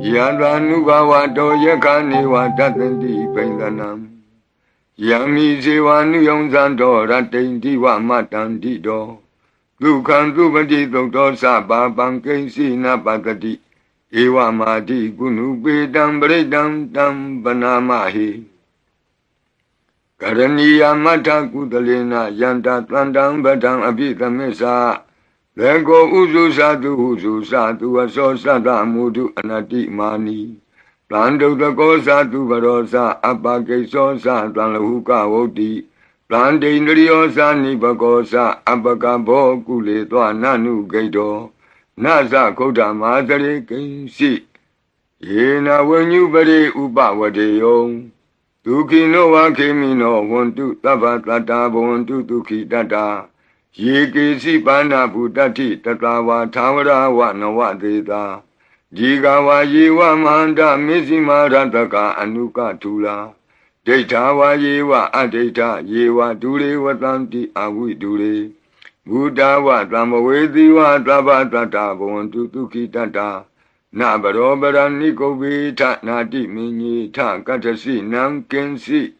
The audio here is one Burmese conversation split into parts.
Yadvanubhavato yakhaneva tatanti paindanam Yami sevanu yonzanto ratanti va matanti do Dukhantu pati doktor sabha pankesi na patati Eva mati gunu bedam bredam tam banamahi Karaniya matha kudalena yanta tlandam badam abhitamesa Lego uzu satu aso sada mudu anati mani Plando tako satu varosa apakeso sa tlanlahuka voti Plande indriyosa nipakosa apakabo kule twa nanu gaito Nasa kota mazare kinsi Yena wenyubare upavadeyo Tukino wakemino wontu tavatata wontu tukitata Yekesi pana butati tatawa tawara wa nawadeta Jigawa yewa manda misima rataka anuka tula Detawa yewa adeta yewa dure watanti awi dure Buddhawa tamawedi wa tabatata bontu tukitata Na barobara nikobi ta nati minyi ta katasi nam kensi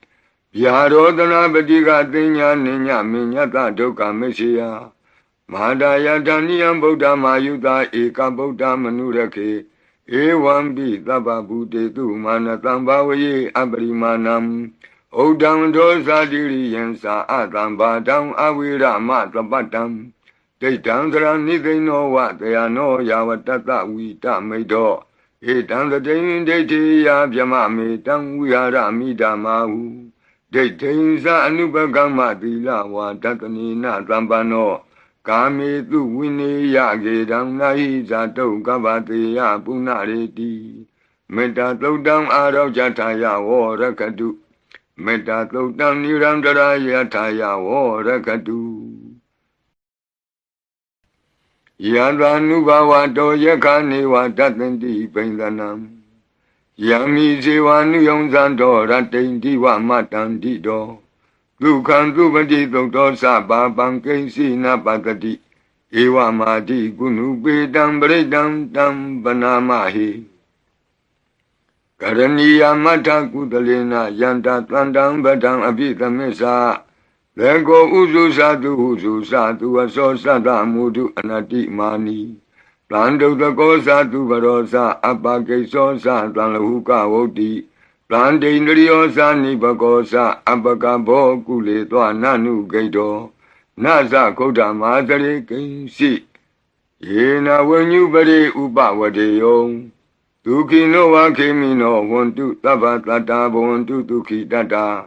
Yarodana Badiga Dinya Ninya Minyata Doka Messiah Madaya Daniyam Buddha Mayuda Eka Buddha Manurake Ewan Bi Taba Buddha Tu Manatambavaye Abrimanam Odam Dosa Diri Yensa Atamba Dam Awira Matabatam Deitandra Nidino Wat They are no Yawatata Wita Medo Etan the Dain Deti Yabjamami Tam Wiara Midamahu Detenza anubagama dila wa tatani na zambano Kame tu wini ya gedam nahi zato gabate ya punareti Meta todam arau jataya wo rakadu Meta todam nirandara yataya wo rakadu Yadvanubhavato yakhaneva tatanti paindanam Yami sevanu yonzanto ratanti va matanti do Dukhantu pati doktor sabha pankesi na patati Eva mati gunu bedam bredam tam banamahi Karaniya matha kudalena yanta tlandam badam abhitamesa Lego uzu satu aso sada mudu anati mani Plando tako satu varosa apakeso sa tlanlahuka voti Plande indriyosa nipakosa apakabo kule twa nanu gaito Nasa kota mazare kinsi Yena wenyubare upavadeyo Tukino wakemino wontu tavatata wontu tukitata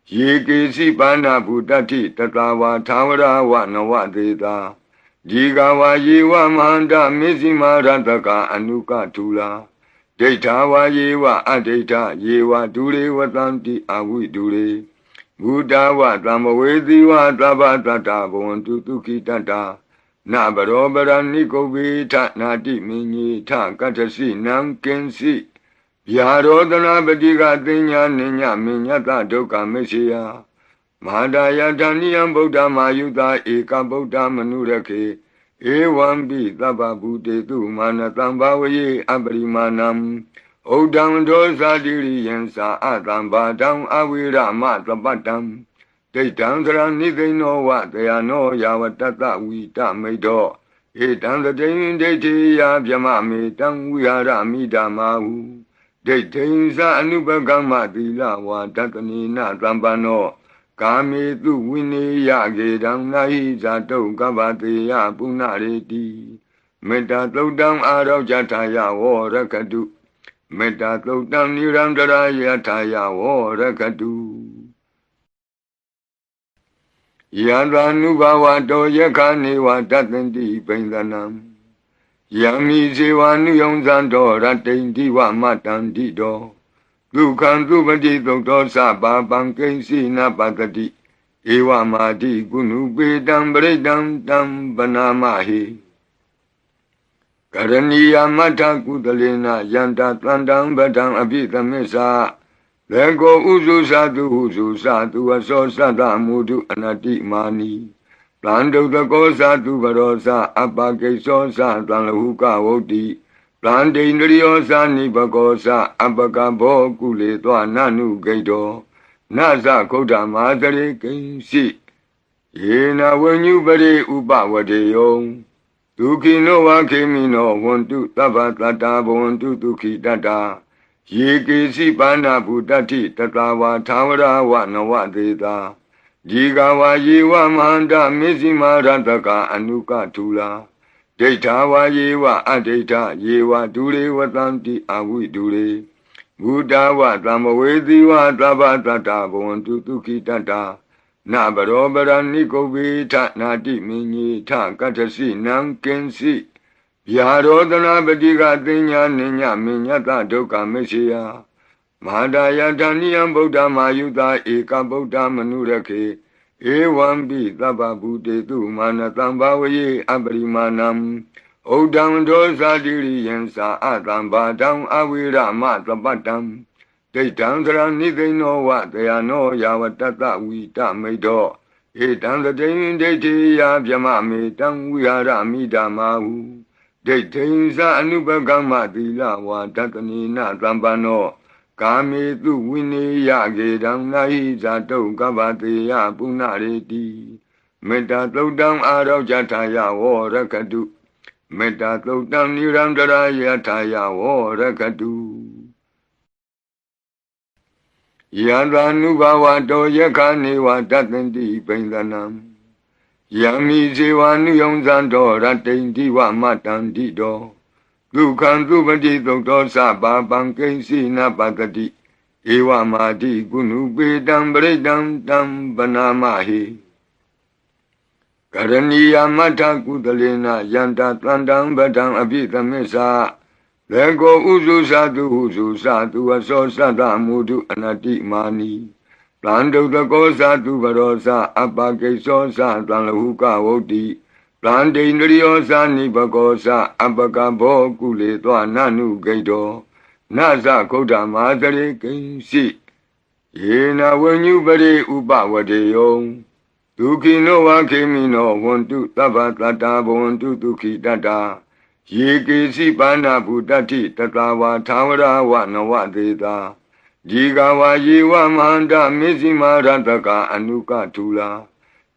Yekesi pana butati tatawa tawara wa nawadeta Jigawa yewa manda misima rataka anuka tula Detawa yewa adeta yewa dure watanti awi dure Buddhawa tamawedi wa tabatata bontu tukitata Na barobara nikobi ta nati minyi ta katasi nam kensi Yarodana badiga dinya ninya minyata doka messiah Madaya Daniyam Buddha Mayuda Eka Buddha Manurake Ewan Bi Taba Buddha Tu Manatambavaye Abrimanam Odam Dosa Diri Yensa Atamba Dam Awira Matabatam Deitandra Nidino Wat They are no Yawatata Wita Medo Etan the Dain Deti Yabjamami Tam Wiara Midamahu Deitenza Anubagama Dila Wa Tatani Na Zambano Kame tu wini ya gedam nahi zato gabate ya punareti Meta todam arau jataya wo rakadu Meta todam nirandara yataya wo rakadu Yadvanubhavato yakhaneva tatanti paindanam Yami sevanu yonzanto ratanti va matanti do Dukhantu pati doktor sabha pankesi na patati Eva mati gunu bedam bredam tam banamahi Karaniya matha kudalena yanta tlandam badam abhitamesa Lego uzu satu aso sada mudu anati mani Plando tako satu varosa apakeso sa tlanlahuka voti ပလန္တိန္ဒရိယောသာနိဘကောသအပကဘောကုလေသောနနုဂိတောနသခုဒ္ဓမာတရေကိဉ္စီယေနဝဉ္ညုပရိဥပဝတေယောဒုက္ခိနောဝခေမိနောဝန္တုသဗ္ဗတတ္တာဘဝန္တုဒုက္ခိတတ္တာယေကေစီပါဏဗုတ္တိတတဝါသာဝရဝနဝသေတာဒီကဝါယေဝမဟန္တမေဇိမာရတကအနုကထူလာဒိဋ္ဌာဝါယေဝအဒိဋ္ဌယေဝဒုရေဝတံတိအဝိဒုရေဘုဒ္ဓဝသမ္မဝေသီဝသဗ္ဗတတ္တာဘဝန္တုဒုက္ခိတတ္တာနဗရောပရဏိကုဗ္ဗေထနာတိမင်းကြီးထကတ္ထစီနံကင်စီဗျာရောဒနာပတိကသိညာနိညမညတဒုက္ခမရှိယမဟာဒယတဏိယံဗုဒ္ဓမာယုတာဧကဗုဒ္ဓမနုရခေဧဝံပိသဗ္ဗဗုတေတုမာနတံဘာဝယေအပရိမာဏံဩဒံဒောဇာတိရိယံသာအတံဘာတံအဝိရမသပတ္တံဒိဋ္ဌံသရဏိသိဏောဝတယနောယာဝတတဝိတမိတ်တောဧတံတတိယဒိဋ္ဌိယဗျမမေတံဝိဟာရမိဓမ္မာဟုဒိဋ္ဌိသအနုပကမ္မသီလဝါတတနိနသံပနောကာမေတုဝိနေယကေတံနာဟိဇာတုကဗ္ဗတေယပုဏ္ဏရေတိမေတ္တာသုတ်တံအာရောဇထာယဝရကတုမေတ္တာသုတ်တံနိရန္တရာယထာယဝရကတုယံသာနုဘဝတောယခာနေဝတတ္တန္တိပိန္ဒနံယံမိဇေဝနုယုံဇံတောရတ္တိန္တိဝမတ္တန္တိတောဒုက္ခံသုပတိသုတ်တောသဗ္ဗပံကိဉ္စီနပတ္တိဧဝမာတိကုဏုပေတံပရိတံတံပနာမဟိကရဏီယမထကုသလေနယန္တတန္တံပဒံအပိသမစ္ဆာလေကောဥစုသတုဟုစုသတုအသောသတ္တမုဒုအနတိမာနီတံဒုတကောသတုဘရောသအပကိသောသတံလဟုကဝုတ်တိပလန္တိန္ဒရိယောသာနိဘကောသအပကဘောကုလေသောနနုဂိတောနသခုဒ္ဓမာတရေကိဉ္စီယေနဝဉ္ညုပရိဥပဝတေယောဒုက္ခိနောဝခေမိနောဝန္တုသဗ္ဗတတ္တာဘဝန္တုဒုက္ခိတတ္တာယေကေစီပါဏဗုတတိတတဝါသာဝရဝနဝသေတာဒီကဝါယေဝမဟန္တမေဇိမာရတကအနုကထူလာ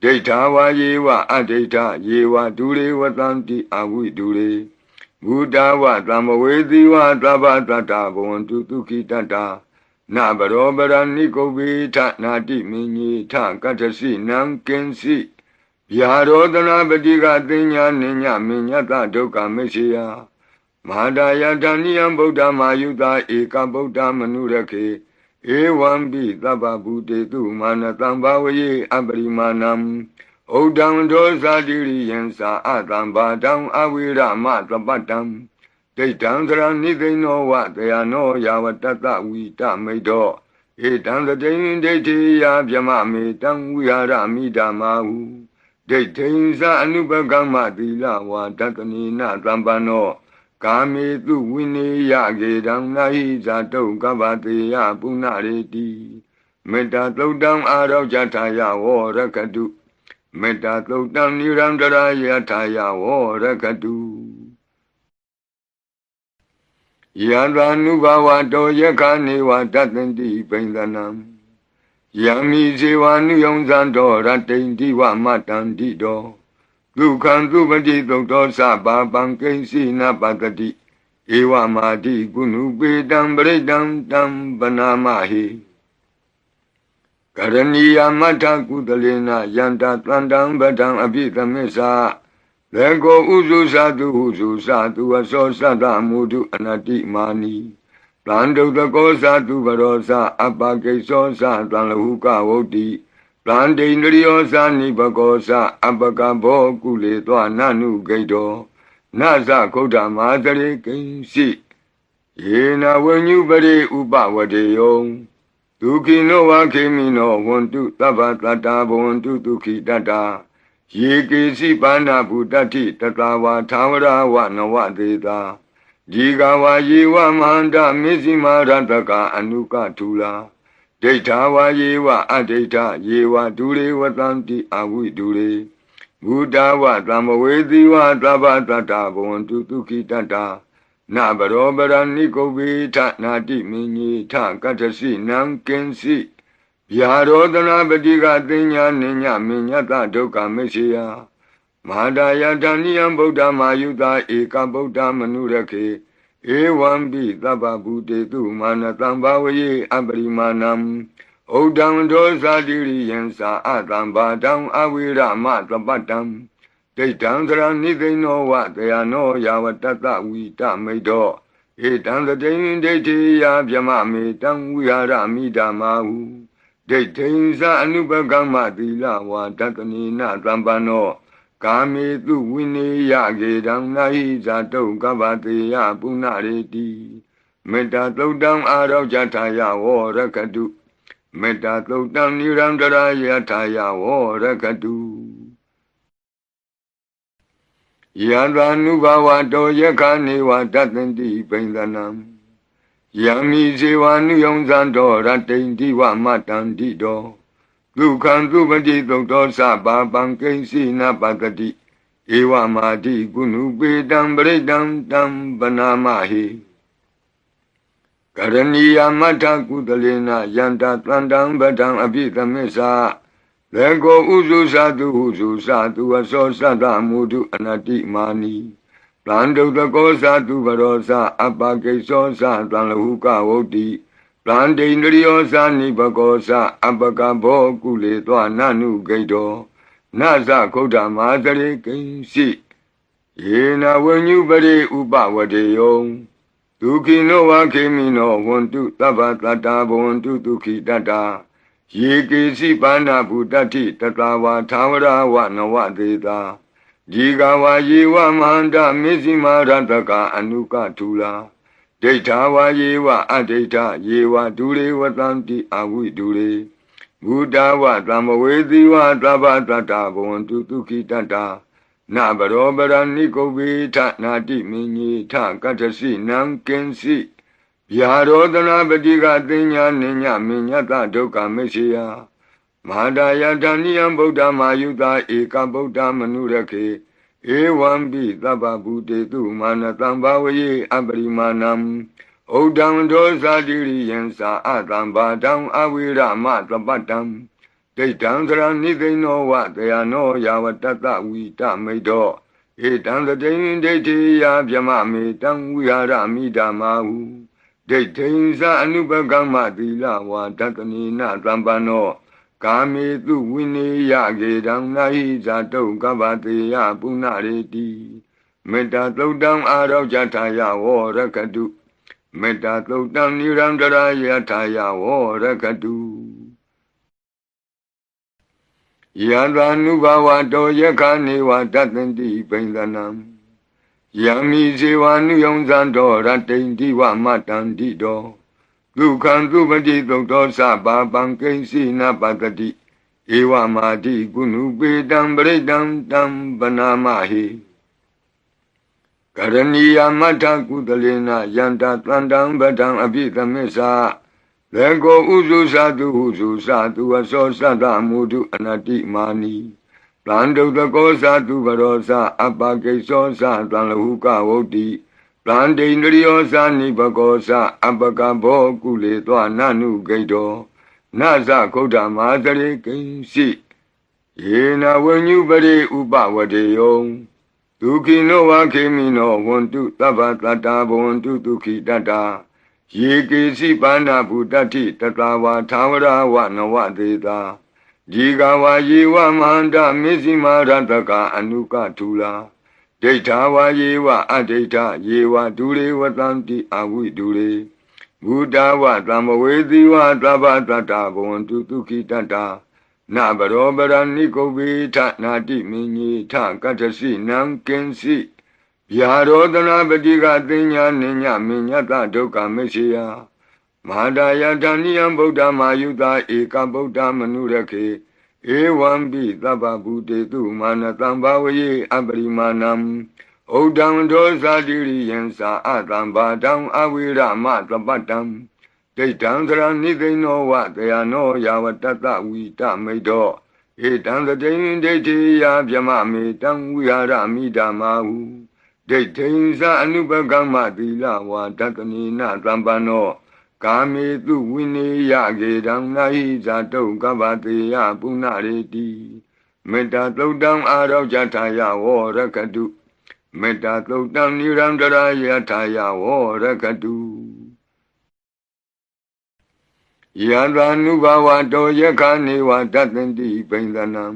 ဒိဋ္ဌာဝါယေဝအဒိဋ္ဌယေဝဒုရေဝတံတိအဝိဒုရေဘုဒ္ဓဝသမ္မဝေသီဝသဗ္ဗတတ္တာဘဝန္တုဒုက္ခိတတ္တာနဗရောပရဏိကုဗ္ဗေထနာတိမင်းကြီးထကတ္ထစီနံကင်စီဗျာရောဒနာပတိကသိညာနိညမညတဒုက္ခမရှိယမဟာဒယတဏိယံဗုဒ္ဓမာယုတာဧကဗုဒ္ဓမနုရခေဧဝံပိသဗ္ဗဗုတေတုမာနတံဘာဝယေအပရိမာဏံဩဒံဒောဇာတိရိယံသာအတံဘာတံအဝိရမသပတ္တံဒိဋ္ဌံသရဏိသိဏောဝတယနောယာဝတတဝိတမိတ်တောဧတံတတိယဒိဋ္ဌိယဗျမမေတံဝိဟာရမိဓမ္မာဟုဒိဋ္ဌိသအနုပကမ္မသီလဝါတတနိနသံပနောကာမေတုဝိနေယကေတံနာဟိဇာတုကဗ္ဗတေယပုဏ္ဏရေတိမေတ္တာသုတ်တံအာရောဇထာယဝရကတုမေတ္တာသုတ်တံနိရန္တရာယထာယဝရကတုယံသာနုဘဝတောယခာနေဝတတ္တန္တိပိန္ဒနံယံမိဇေဝနုယုံဇံတောရတ္တိန္တိဝမတ္တန္တိတောဒုက္ခံသုပတိသုတ်တောသဗ္ဗပံကိဉ္စီနပတ္တိဧဝမာတိကုဏုပေတံပရိတံတံပနာမဟိကရဏီယမထကုသလေနယန္တတန္တံပဒံအပိသမစ္ဆာလေကောဥစုသတုဟုစုသတုအသောသတ္တမုဒုအနတိမာနီတံဒုတကောသတုဘရောသအပကိသောသတံလဟုကဝုတ်တိပလန္တိန္ဒရိယောသာနိဘကောသအပကဘောကုလေသောနနုဂိတောနသခုဒ္ဓမာတရေကိဉ္စီယေနဝဉ္ညုပရိဥပဝတေယောဒုက္ခိနောဝခေမိနောဝန္တုသဗ္ဗတတ္တာဘဝန္တုဒုက္ခိတတ္တာယေကေစီပါဏဗုတတိတတဝါသာဝရဝနဝသေတာဒီကဝါယေဝမဟန္တမေဇိမာရတကအနုကထူလာဒိဋ္ဌာဝါယေဝအဒိဋ္ဌယေဝဒုရေဝတံတိအဝိဒုရေဘုဒ္ဓဝသမ္မဝေသီဝသဗ္ဗတတ္တာဘဝန္တုဒုက္ခိတတ္တာ နာဘရောပရဏိကိုဝေထနာတိမင်းကြီးထကတ္ထစီနံကင်စီဗျာရောဒနာပတိကသိညာနိညမညတဒုက္ခမရှိယမဟာဒယတဏိယံဗုဒ္ဓမာယုတာဧကဗုဒ္ဓမနုရခေဧဝံပိသဗ္ဗဗုတေတုမာနတံဘာဝယေအပရိမာဏံဩဒံဒောဇာတိရိယံသာအတံဘာတံအဝိရမသပတ္တံဒိဋ္ဌံသရဏိသိဏောဝတယနောယာဝတတဝိတမိတ်တောဧတံသတိံဒိဋ္ဌိယဗျမမေတံဝိဟာရမိဓမ္မာဟုဒိဋ္ဌိံသအနုပကမ္မသီလဝါတတနိနသံပနောကာမေတုဝိနေယကေတံနာဟိဇာတုကဗ္ဗတေယပုဏ္ဏရေတိမေတ္တာသုတ်တံအာရောဇထာယဝရကတုမေတ္တာသုတ်တံနိရန္တရာယထာယဝရကတုယံသာနုဘဝတောယခာနေဝတတ္တန္တိပိန္ဒနံယံမိဇေဝနုယုံဇံတောရတ္တိန္တိဝမတ္တန္တိတောဒုက္ခံသုပတိသုတ်တောသဗ္ဗပံကိဉ္စီနပတ္တိဧဝမာတိကုဏုပေတံပရိတံတံပနာမဟိကရဏီယမတ္ထကုသလေနယန္တသန္တံပတံအပိသမစ္ဆာလေကိုဥစုသတုဟုစုသတုအစောသတ္တမုဒုအနတိမာနီတံဒုတကောသတုဘရောသအပကိသောသတံလဟုကဝုတ္တိတံဒိန္ဒရိယောသနိဘကောသအပကဘောကုလေသောနနုဂိတောနသခုဒ္ဓမာသရေကိဉ္စီယေနဝဉ္ညုပရိဥပဝတေယောဒုခိနောဝခေမိနောဝန္တုသဗ္ဗတတ္တာဘဝန္တုဒုခိတတ္တာယေကေစီပါဏဗုတ္တိတတဝါသာဝရဝနဝသေတာဒီကဝါယေဝမဟန္တမေဇိမာရတကအနုကထူလာဒိဋ္ဌာဝါယေဝအဒိဋ္ဌယေဝဒုရေဝတံတိအဝိဒုရေဘုဒ္ဓဝသမ္မဝေသီဝသဗ္ဗတတ္တာဘဝန္တုဒုခိတတ္တာနဘရောပရဏိကိုဝေထနာတိမင်းကြီးထကတ္ထစီနံကင်စီဗျာရောဒနာပတိကသိညာနိညမညတဒုက္ခမရှိယမဟာဒယတဏိယံဗုဒ္ဓမာယုတာဧကဗုဒ္ဓမနုရခေဧဝံပိသဗ္ဗဗုတေတုမာနတံဘာဝယေအပရိမာဏံဩဒံဒောဇာတိရိယံသာအတံဘာတံအဝိရမသပတ္တံဒိဋ္ဌံသရဏိသိဏောဝတယနောယာဝတတဝိတမိတ်တောဧတံသတိံဒိဋ္ဌိယဗျမမေတံဝိဟာရမိဓမ္မာဟုဒိဋ္ဌိံသအနုပကမ္မသီလဝါတတနိနသံပနောကာမေတုဝိနေယကေတံနာဟိဇာတုကဗ္ဗတေယပုဏ္ဏရေတိမေတ္တာသုတ်တံအာရောဇထာယဝရကတုမေတ္တာသုတ်တံနိရန္တရာယထာယဝရကတုယံသာနုဘဝတောယခာနေဝတတ္တန္တိပိန္ဒနံယံမိဇေဝနုယုံဇံတောရတ္တိန္တိဝမတ္တန္တိတောဒုက္ခံသုပတိသုတ်တောသဗ္ဗပံကိဉ္စီနပတ္တိဧဝမာတိကုဏုပေတံပရိတံတံပနာမဟိကရဏီယမတ္ထကုသလေနယန္တသန္တံပတံအပိသမစ္ဆာလေကိုဥစုသတုဟုစုသတုအစောသတ္တမုဒုအနတိမာနီတံဒုတကောသတုဘရောသအပကိသောသတံလဟုကဝုတ္တိတံဒိန္ဒရိယောသနိဘကောသအပကဘောကုလေသောနနုဂိတောနသခုဒ္ဓမာသရေကိဉ္စီယေနဝဉ္ညုပရိဥပဝတေယောဒုခိနောဝခေမိနောဝန္တုသဗ္ဗတတ္တာဘဝန္တုဒုခိတတ္တာယေကေစီပါဏဗုတ္တိတတဝါသာဝရဝနဝသေတာဒီကဝါယေဝမဟန္တမေဇိမာရတကအနုကထူလာဒိဋ္ဌာဝါယေဝအဒိဋ္ဌယေဝဒုရေဝတံတိအဝိဒုရေဘုဒ္ဓဝသမ္မဝေသီဝသဗ္ဗတတ္တာဘဝန္တုဒုခိတတ္တာနဘရောပရဏိကိုဝေထနာတိမင်းကြီးထကတ္ထစီနံကင်စီဗျာရောဒနာပတိကသိညာနိညမညတဒုက္ခမရှိယမဟာဒယတဏိယံဗုဒ္ဓမာယုတာဧကဗုဒ္ဓမနုရခေဧဝံပိသဗ္ဗဗုတေတုမာနတံဘာဝယေအပရိမာဏံဩဒံဒောဇာတိရိယံသာအတံဘာတံအဝိရမသပတ္တံဒိဋ္ဌံသရဏိသိဏောဝတယနောယာဝတတဝိတမိတ်တောဧတံသတိံဒိဋ္ဌိယဗျမမေတံဝိဟာရမိဓမ္မာဟုဒ ဒိဋ္ဌိဉ္စအနုပကမ္မသီလဝါဒတနိနသံပန္နောကာမေတုဝိနေယကေတံနာဟိဇာတုကပ္ပတေယပုဏ္ဏရေတိမေတ္တာသုတ်တံအာရောဇထာယဝရကတုမေတ္တာသုတ်တံနိရန္တရာယထာယဝရကတုယံသာနုဘဝတောယခာနေဝတတ္တန္တိပိန္ဒနံ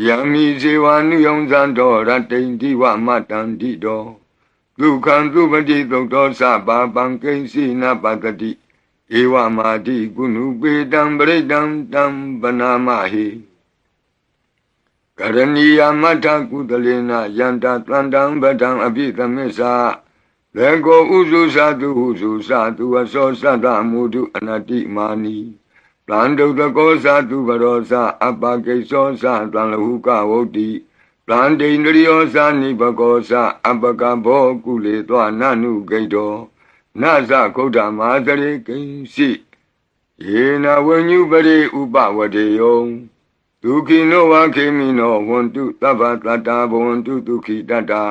ယံမိဇေဝနုယုံဇံတောရတ္တိန္တိဝမတ္တန္တိတောဒုက္ခံသုပတိသုတ်တောသဗ္ဗပံကိဉ္စီနပတ္တိဧဝမာတိကုဏုပေတံပရိတံတံပနာမဟိကရဏီယမထကုသလေနယန္တသန္တံပဒံအပိသမစ္ဆာလေကောဥစုသတုဟုစုသတုအစောသတ္တမုဒုအနတိမာနီတံဒုတကောသတုဘရောသအပကိသောသတံလဟုကဝုတ်တိတံဒိန္ဒရိယောသနိဘကောသအပကဘောကုလေသောနနုဂိတောနသခုဒ္ဓမာသရေကိဉ္စီယေနဝဉ္ညုပရိဥပဝတေယောဒုခိနောဝခေမိနောဝန္တုသဗ္ဗတတ္တာဘဝန္တုဒုခိတတ္တာ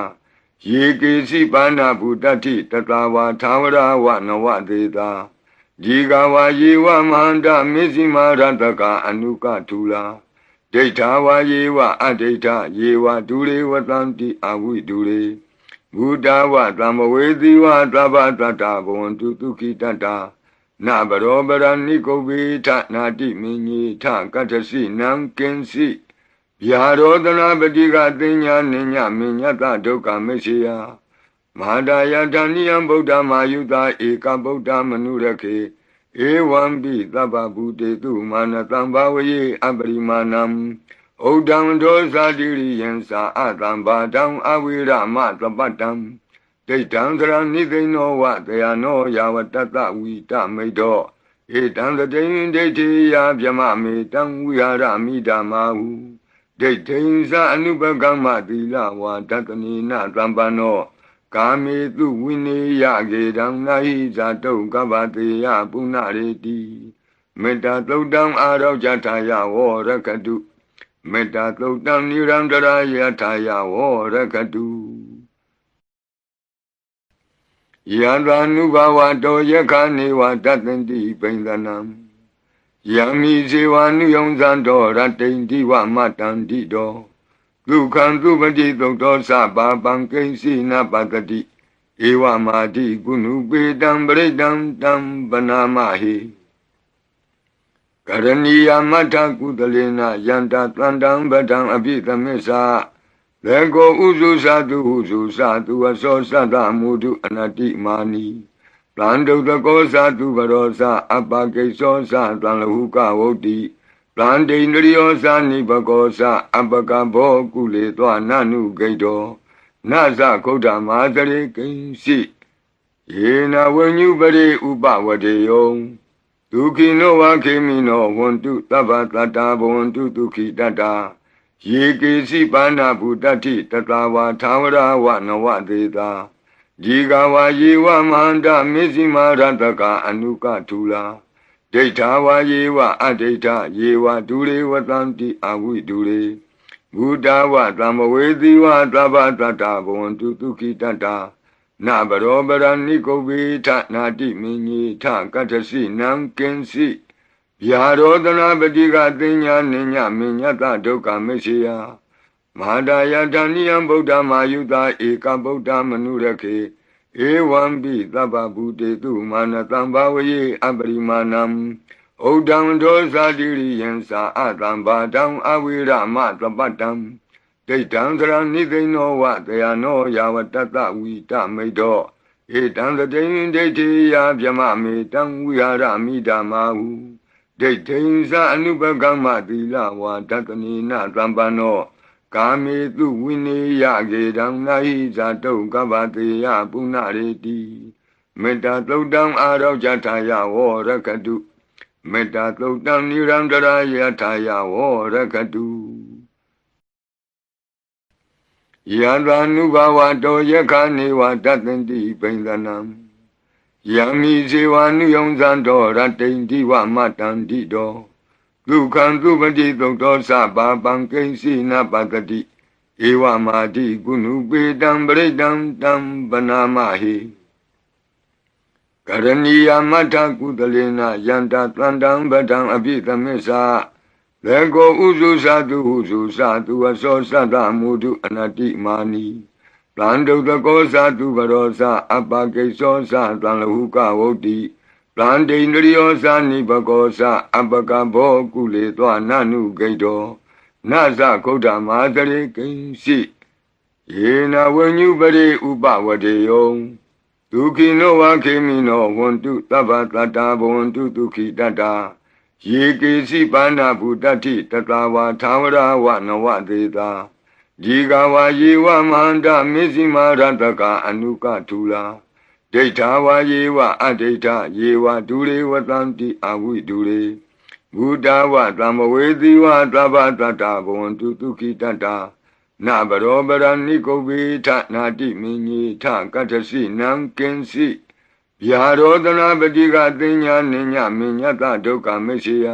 ယေကေစီပါဏဗုတ္တိတတဝါသာဝရဝနဝသေတာဒီကဝါယေဝမဟန္တမေဇိမာရတကအနုကထူလာဒိဋ္ဌာဝါယေဝအဒိဋ္ဌယေဝဒုရေဝတံတိအဝိဒုရေဘုဒ္ဓဝသံမဝေသီဝသဗ္ဗတတ္တာဘဝန္တုဒုခိတတ္တာနဘရောပရဏိကုဗ္ဗေထနာတိမင်းကြီးထကတ္ထစီနံကင်စီဗျာရောဒနာပတိကသိညာနိညမညတဒုက္ခမရှိယမဟာဒယတဏိယံဗုဒ္ဓမာယုတာဧကဗုဒ္ဓမနုရခေဧဝံပိသဗ္ဗဗုတေတုမာနတံဘာဝယေအပရိမာဏံဩဒံဒောဇာတိရိယံသာအတံဘာတံအဝိရမသပတ္တံဒိဋ္ဌံသရဏိသိဏောဝတယနောယာဝတတဝိတမိတ်တောဧတံတတိယဒိဋ္ဌိယဗျမမေတံဝိဟာရမိဓမ္မာဟုဒိဋ္ဌိဉ္စအနုပကမ္မသီလဝါဒတနိနသံပန္နောကာမေတုဝိနေယကေတံနာဟိဇာတုကပ္ပတေယပုဏ္ဏရေတိမေတ္တာသုတ်တံအာရောဇထာယဝရကတုမေတ္တာသုတ်တံနိရန္တရာယထာယဝရကတုယံသာနုဘဝတောယခာနေဝတတ္တန္တိပိန္ဒနံယံမိဇေဝနုယုံဇံတောရတ္တိန္တိဝမတ္တန္တိတောဒုက္ခံသုပတိသုတ်တောသဗ္ဗပံကိဉ္စီနပတ္တိဧဝမာတိကုဏုပေတံပရိတံတံပနာမဟိကရဏီယမထကုသလေနယန္တသန္တံပဒံအပိသမစ္ဆာလေကောဥစုသတုဟုစုသတုအစောသတ္တမုဒုအနတိမာနီတံဒုတကောသတုဘရောသအပကိသောသတံလဟုကဝုတ်တိတံဒိန္ဒရိယောသနိဘကောသအပကဘောကုလေသောနနုဂိတောနသခုဒ္ဓမာသရေကိဉ္စီယေနဝဉ္ညုပရိဥပဝတေယောဒုခိနောဝခေမိနောဝန္တုသဗ္ဗတတ္တာဘဝန္တုဒုခိတတ္တာယေကေစီပါဏဗုတ္တိတတဝါသာဝရဝနဝသေတာဒီကဝါယေဝမဟန္တမေဇိမာရတကအနုကထူလာဒိဋ္ဌာဝါယေဝအဒိဋ္ဌယေဝဒုရေဝတံတိအဝိဒုရေဘုဒ္ဓဝသံမဝေသီဝသဗ္ဗတတ္တာဘဝန္တုဒုခိတတ္တာနဘရောပရဏိကုဗ္ဗေထနာတိမင်းကြီးထကတ္ထစီနံကင်စီဗျာရောဒနာပတိကသိညာနိညမညတဒုက္ခမရှိယမဟာဒယတဏိယံဗုဒ္ဓမာယုတာဧကဗုဒ္ဓမနုရခေဧဝံပိသဗ္ဗဗုတေတုမာနတံဘာဝယေအပရိမာဏံဩဒံဒောဇာတိရိယံသာအတံဘာတံအဝိရမသပတ္တံဒိဋ္ဌံသရဏိသိဏောဝတယနောယာဝတတဝိတမိတ်တောဧတံတတိယဒိဋ္ဌိယဗျမမေတံဝိဟာရမိဓမ္မာဟုဒိဋ္ဌိဉ္စအနုပကမ္မသီလဝါဒတနိနသံပန္နောကာမေတုဝိနေယကေတံနာဟိဇာတုကပ္ပတေယပုဏ္ဏရေတိမေတ္တာသုတ်တံအာရောဇထာယဝရကတုမေတ္တာသုတ်တံနိရန္တရာယထာယဝရကတုယံသာနုဘဝတောယခာနေဝတတ္တန္တိပိန္ဒနံယံမိဇေဝနုယုံဇံတောရတ္တိန္တိဝမတ္တန္တိတောဒုက္ခံသုပတိသုတ်တောသဗ္ဗပံကိဉ္စီနပတ္တိ ဧဝမာတိကုဏုပေတံပရိတံတံပနာမဟိကရဏီယမထကုသလေနယန္တသန္တံပဒံအပိသမစ္ဆာလေကိုဥစုသတုဟုစုသတုအစောသတ္တမုဒုအနတိမာနီတံဒုတကောသတုဘရောသအပကိသောသတံလဟုကဝုတ်တိတံဒိန္ဒရိယောသနိဘကောသအပကဘောကုလေသောနနုဂိတောနသခုဒ္ဓမာတရေကိဉ္စီယေနဝဉ္ညုပရိဥပဝတေယောဒုခိနောဝခေမိနောဝန္တုသဗ္ဗတတ္တာဘဝန္တုဒုခိတတ္တာယေကေစီပါဏဗုတ္တိတတဝါသာဝရဝနဝသေတာဒီကဝါယေဝမဟန္တမေဇိမာရတကအနုကထူလာဒိဋ္ဌာဝါယေဝအဒိဋ္ဌယေဝဒုရေဝတံတိအဝိဒုရေဘုဒ္ဓဝသံဝေတိဝသဗ္ဗတတ္တာဘဝန္တုဒုခိတတ္တာနဘရောပရဏိကုဗ္ဗေထနာတိမင်းကြီးထကတ္ထစီနံကင်စီဗျာရောဒနာပတိကသိညာနိညမညတဒုက္ခမရှိယ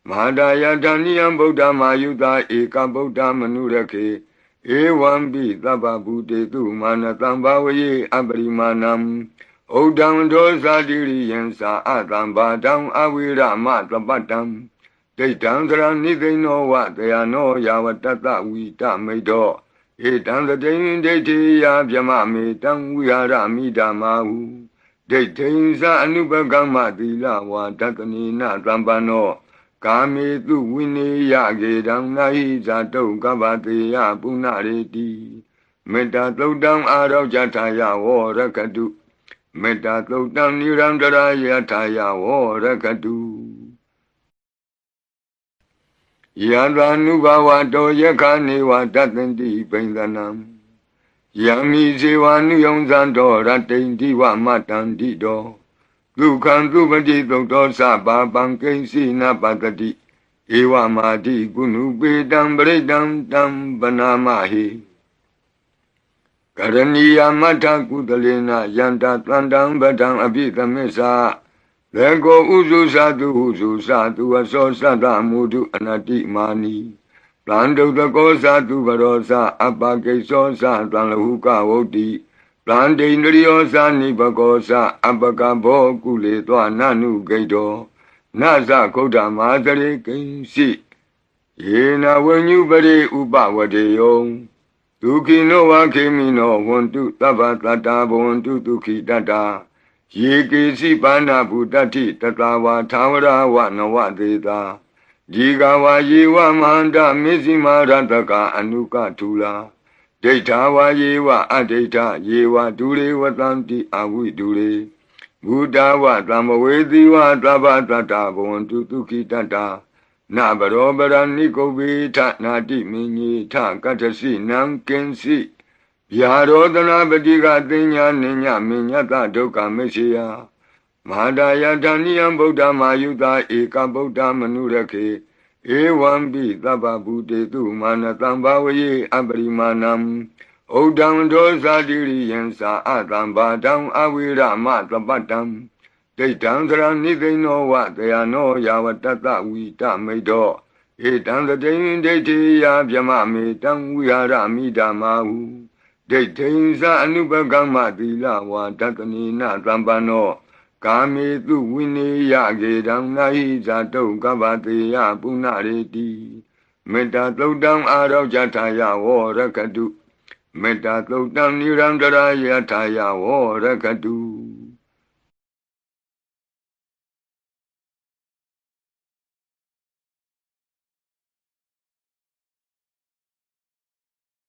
မဟာဒယတဏိယံဗုဒ္ဓမာယုတာဧကဗုဒ္ဓမနုရခေဧဝံပိသဗ္ဗဗုတေတုမာနတံဘာဝယေအပရိမာဏံဩဒံဒောဇာတိရိယံသာအတံဘာတံအဝိရမသပတ္တံဒိဋ္ဌံသရဏိသိဏောဝတယနောယာဝတတဝိတမိတ်တောဧတံသတိဉ္ဒိဋ္ဌိယဗျမမေတံဝိဟာရမိဓမ္မာဟုဒိဋ္ဌိဉ္စအနုပကမ္မသီလဝါတတနိနသံပန္နောကာမေတုဝိနေယကေတံနာဟိဇာတုကဗ္ဗတေယပုဏ္ဏရေတိမေတ္တာသုတ်တံအာရောဇထာယဝောရကတုမေတ္တာသုတ်တံနိရန္တရာယထာယဝောရကတုယံသာနုဘဝတောယခာနေဝတတ္တန္တိပိန္ဒနံယံမိဇေဝနုယုံဇံတောရတိန္တိဝမတန္တိတောဒုက္ခံသုပတိသုတ်တောသဗ္ဗပံကိဉ္စီနပတ္တိဧဝမာတိကုဏုပေတံပရိတံတံပနာမဟိကရဏီယမထကုသလေနယန္တသန္တံပဒံအပိသမစ္ဆာလေကိုဥစုသတုဟုစုသတုအစောသတ္တမုဒုအနတိမာနီတံဒုတကောသတုဘရောသအပကိသောသတံလဟုကဝုတ်တိတံဒိန္ဒရိယောသနိဘကောသအပကဘောကုလေသောနနုဂိတောနသခုဒ္ဓမာတရေကိဉ္စီယေနဝဉ္ညုပရိဥပဝတေယောဒုခိနောဝခေမိနောဝန္တုသဗ္ဗတတ္တာဘဝန္တုဒုခိတတ္တာယေကေစီပါဏဗုတတိတတဝါသာဝရဝနဝသေတာဒီကဝါယေဝမဟန္တမေဇိမာရတကအနုကထူလာဒိဋ္ဌာဝါယေဝအဒိဋ္ဌယေဝဒုရေဝတံတိအဝိဒုရေဘုဒ္ဓဝသံဝေတိဝသဗ္ဗတတ္တာဘဝန္တုဒုခိတတ္တာနဘရောပရဏိကုဗ္ဗေထနာတိမင်းကြီးထကတ္ထစီနံကင်စီဗျာရောဒနာပတိကသိညာနိညမညတဒုက္ခမရှိယမဟာဒယတဏိယံဗုဒ္ဓမာယုတာဧကဗုဒ္ဓမနုရခေဧဝံပိသဗ္ဗဗုတေတုမာနတံဘာဝယေအပရိမာဏံဩဒံဒောဇာတိရိယံသာအတံဘာတံအဝိရမသပတ္တံဒိဋ္ဌံသရဏိသိဏောဝတယနောယာဝတတဝိတမိတ်တောဧတံသတိဉ္ဒိဋ္ဌိယဗျမမေတံဝိဟာရမိဓမ္မာဟုဒိဋ္ဌိဉ္စအနုပကမ္မသီလဝါတတနိနသံပန္နောကာမေတုဝိနေယကေတံနာဟိဇာတုကဗ္ဗတေယပုဏ္ဏရေတိမေတ္တာသုတ်တံအာရောဇထာယဝောရကတုမေတ္တာသုတ်တံနိရန္တရာယထာယဝောရကတု